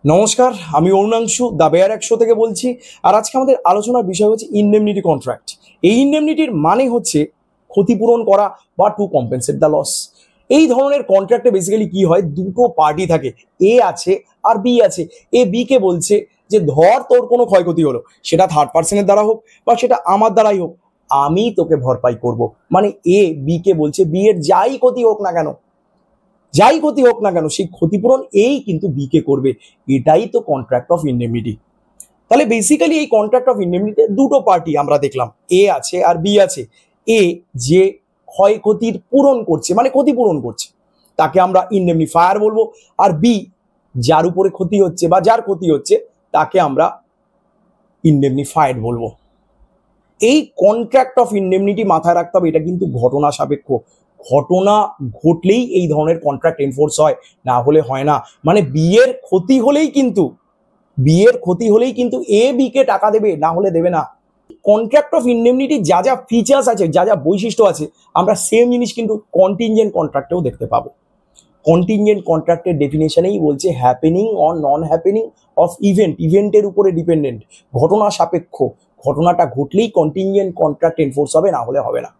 নমস্কার, আমি Arunanshu the bear একশো থেকে বলছি। আর আজকে আমাদের আলোচনার বিষয় হচ্ছে ইনডেমনিটি কন্ট্রাক্ট। এই ইনডেমনিটির মানে হচ্ছে ক্ষতিপূরণ করা বা টু কম্পেনসেট দ্য লস। এই ধরনের কন্ট্রাক্টে বেসিক্যালি কি হয়, দুটো পার্টি থাকে, এ আছে আর বি আছে। এ বি কে বলছে যে ধর তোর কোনো ক্ষয়ক্ষতি হলো, সেটা থার্ড পার্সনের দ্বারা হোক বা সেটা আমার দ্বারাই হোক, আমি তোকে ভরপাই করব। মানে এ বি কে বলছে বি এর যাই ক্ষতি হোক না কেন, যাই ক্ষতি হোক না কেন সেই ক্ষতিপূরণ এই কিন্তু বি কে করবে। এটাই তো কন্ট্রাক্ট অফ ইনডেমনিটি। তাহলে বেসিক্যালি এই কন্ট্রাক্ট অফ ইনডেমনিটিতে দুটো পার্টি আমরা দেখলাম, এ আছে আর বি আছে। এ যে ক্ষয়ক্ষতির পূরণ করছে, মানে ক্ষতিপূরণ করছে, তাকে আমরা ইনডেমনিফায়ার বলবো। আর বি যার উপরে ক্ষতি হচ্ছে বা যার ক্ষতি হচ্ছে তাকে আমরা ইনডেমনিফাইড বলবো। এই কন্ট্রাক্ট অফ ইনডেমনিটি মাথায় রাখতে হবে, এটা কিন্তু ঘটনা সাপেক্ষ। ঘটনা ঘটলেই এই ধরনের কন্ট্রাক্ট এনফোর্স হয়, না হলে হয় না। মানে বিয়ের ক্ষতি হলেই কিন্তু এ বি কে টাকা দেবে, না হলে দেবে না। কন্ট্রাক্ট অফ ইনডেমনিটি যা যা ফিচার্স আছে, যা যা বৈশিষ্ট্য আছে, আমরা সেম জিনিস কিন্তু কন্টিনজেন্ট কন্ট্রাক্টেও দেখতে পাবো। কন্টিনজেন্ট কন্ট্রাক্টের ডেফিনেশনেই বলছে happening or non happening of ইভেন্টের উপরে ডিপেন্ডেন্ট, ঘটনা সাপেক্ষ। ঘটনাটা ঘটলেই কন্টিনজেন্ট কন্ট্রাক্ট এনফোর্স হবে, না হলে হবে না।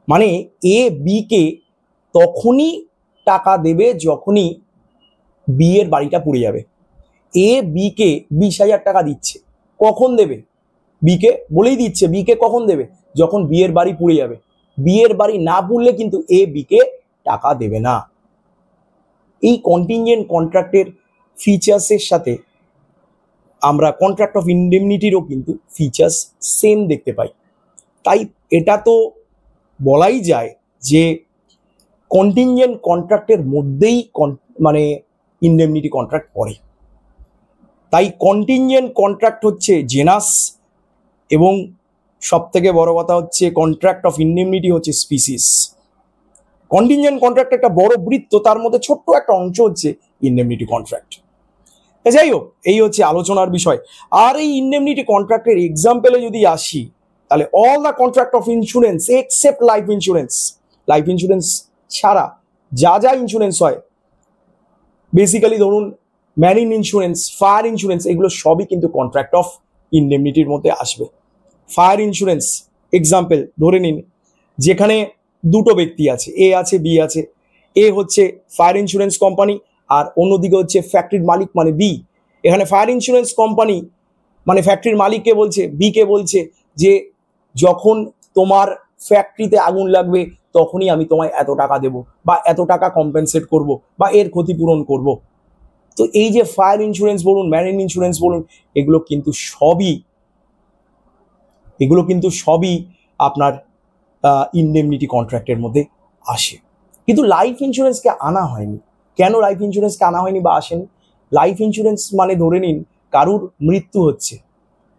মানে এ বি কে তখনই টাকা দেবে যখনই বি এর বাড়িটা পুড়ে যাবে। এ বি কে 20,000 টাকা দিচ্ছে, কখন দেবে? বি কে বলেই দিচ্ছে বি কে কখন দেবে, যখন বি এর বাড়ি পুড়ে যাবে। বি এর বাড়ি না পুড়লে কিন্তু এ বি কে টাকা দেবে না। এই কন্টিনজেন্ট কন্ট্রাক্টের ফিচার্সের সাথে আমরা কন্ট্রাক্ট অফ ইনডেমনিটিরও কিন্তু ফিচার্স সেম দেখতে পাই। তাই এটা তো বলাই যায় যে কন্টিনজেন্ট কন্ট্রাক্টের মধ্যেই মানে ইনডেমনিটি কন্ট্রাক্ট পড়ে। তাই কন্টিনজেন্ট কন্ট্রাক্ট হচ্ছে জেনাস, এবং সব থেকে বড় কথা হচ্ছে কন্ট্রাক্ট অফ ইনডেমনিটি হচ্ছে স্পিসিস। কন্টিনজেন্ট কন্ট্রাক্ট একটা বড় বৃত্ত, তার মধ্যে ছোট্ট একটা অংশ হচ্ছে ইনডেমনিটি কন্ট্রাক্ট। যাই হোক, এই হচ্ছে আলোচনার বিষয়। আর এই ইনডেমনিটি কন্ট্রাক্টের এক্সাম্পলে যদি আসি, তাহলে all the contract of insurance except life insurance, life insurance ছাড়া যা যা ইন্স্যুরেন্স হয়, বেসিক্যালি ধরুন ম্যারিন ইন্স্যুরেন্স, ফায়ার ইন্স্যুরেন্স, এগুলো সবই কিন্তু কন্ট্রাক্ট অফ ইনডেমনিটির মধ্যে আসবে। ফায়ার ইন্স্যুরেন্স এক্সাম্পল ধরে নিন, যেখানে দুটো ব্যক্তি আছে, এ আছে বি আছে। এ হচ্ছে ফায়ার ইন্স্যুরেন্স কোম্পানি আর অন্যদিকে হচ্ছে ফ্যাক্টরির মালিক মানে বি। এখানে ফায়ার ইন্স্যুরেন্স কোম্পানি মানে ফ্যাক্টরির মালিককে বলছে, বি কে বলছে যে যখন তোমার ফ্যাক্টরিতে আগুন লাগবে তখনই আমি তোমায় এত টাকা দেব বা এত টাকা কম্পেনসেট করব বা এর ক্ষতিপূরণ করব। তো এই যে ফায়ার ইন্স্যুরেন্স বলুন, ম্যারিন ইন্স্যুরেন্স বলুন, এগুলো কিন্তু সবই আপনার ইনডেমনিটি কন্ট্রাক্টের মধ্যে আসে। কিন্তু লাইফ ইন্স্যুরেন্সকে আনা হয়নি। কেন লাইফ ইন্স্যুরেন্সকে আনা হয়নি বা আসেনি? লাইফ ইন্স্যুরেন্স মানে ধরে নিন কারুর মৃত্যু হচ্ছে,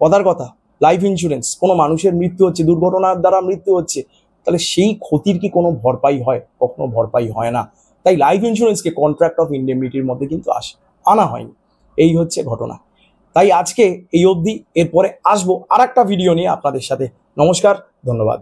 কথার কথা, লাইফ ইন্স্যুরেন্স কোনো মানুষের মৃত্যু হচ্ছে, দুর্ঘটনার দ্বারা মৃত্যু হচ্ছে, তাহলে সেই ক্ষতির কি কোনো ভরপাই হয়? কখনো ভরপাই হয় না। তাই লাইফ ইন্স্যুরেন্সকে কন্ট্রাক্ট অফ ইনডেমনিটির মধ্যে কিন্তু আনা হয়নি। এই হচ্ছে ঘটনা। তাই আজকে এই অবধি, এরপরে আসবো আর একটা ভিডিও নিয়ে আপনাদের সাথে। নমস্কার, ধন্যবাদ।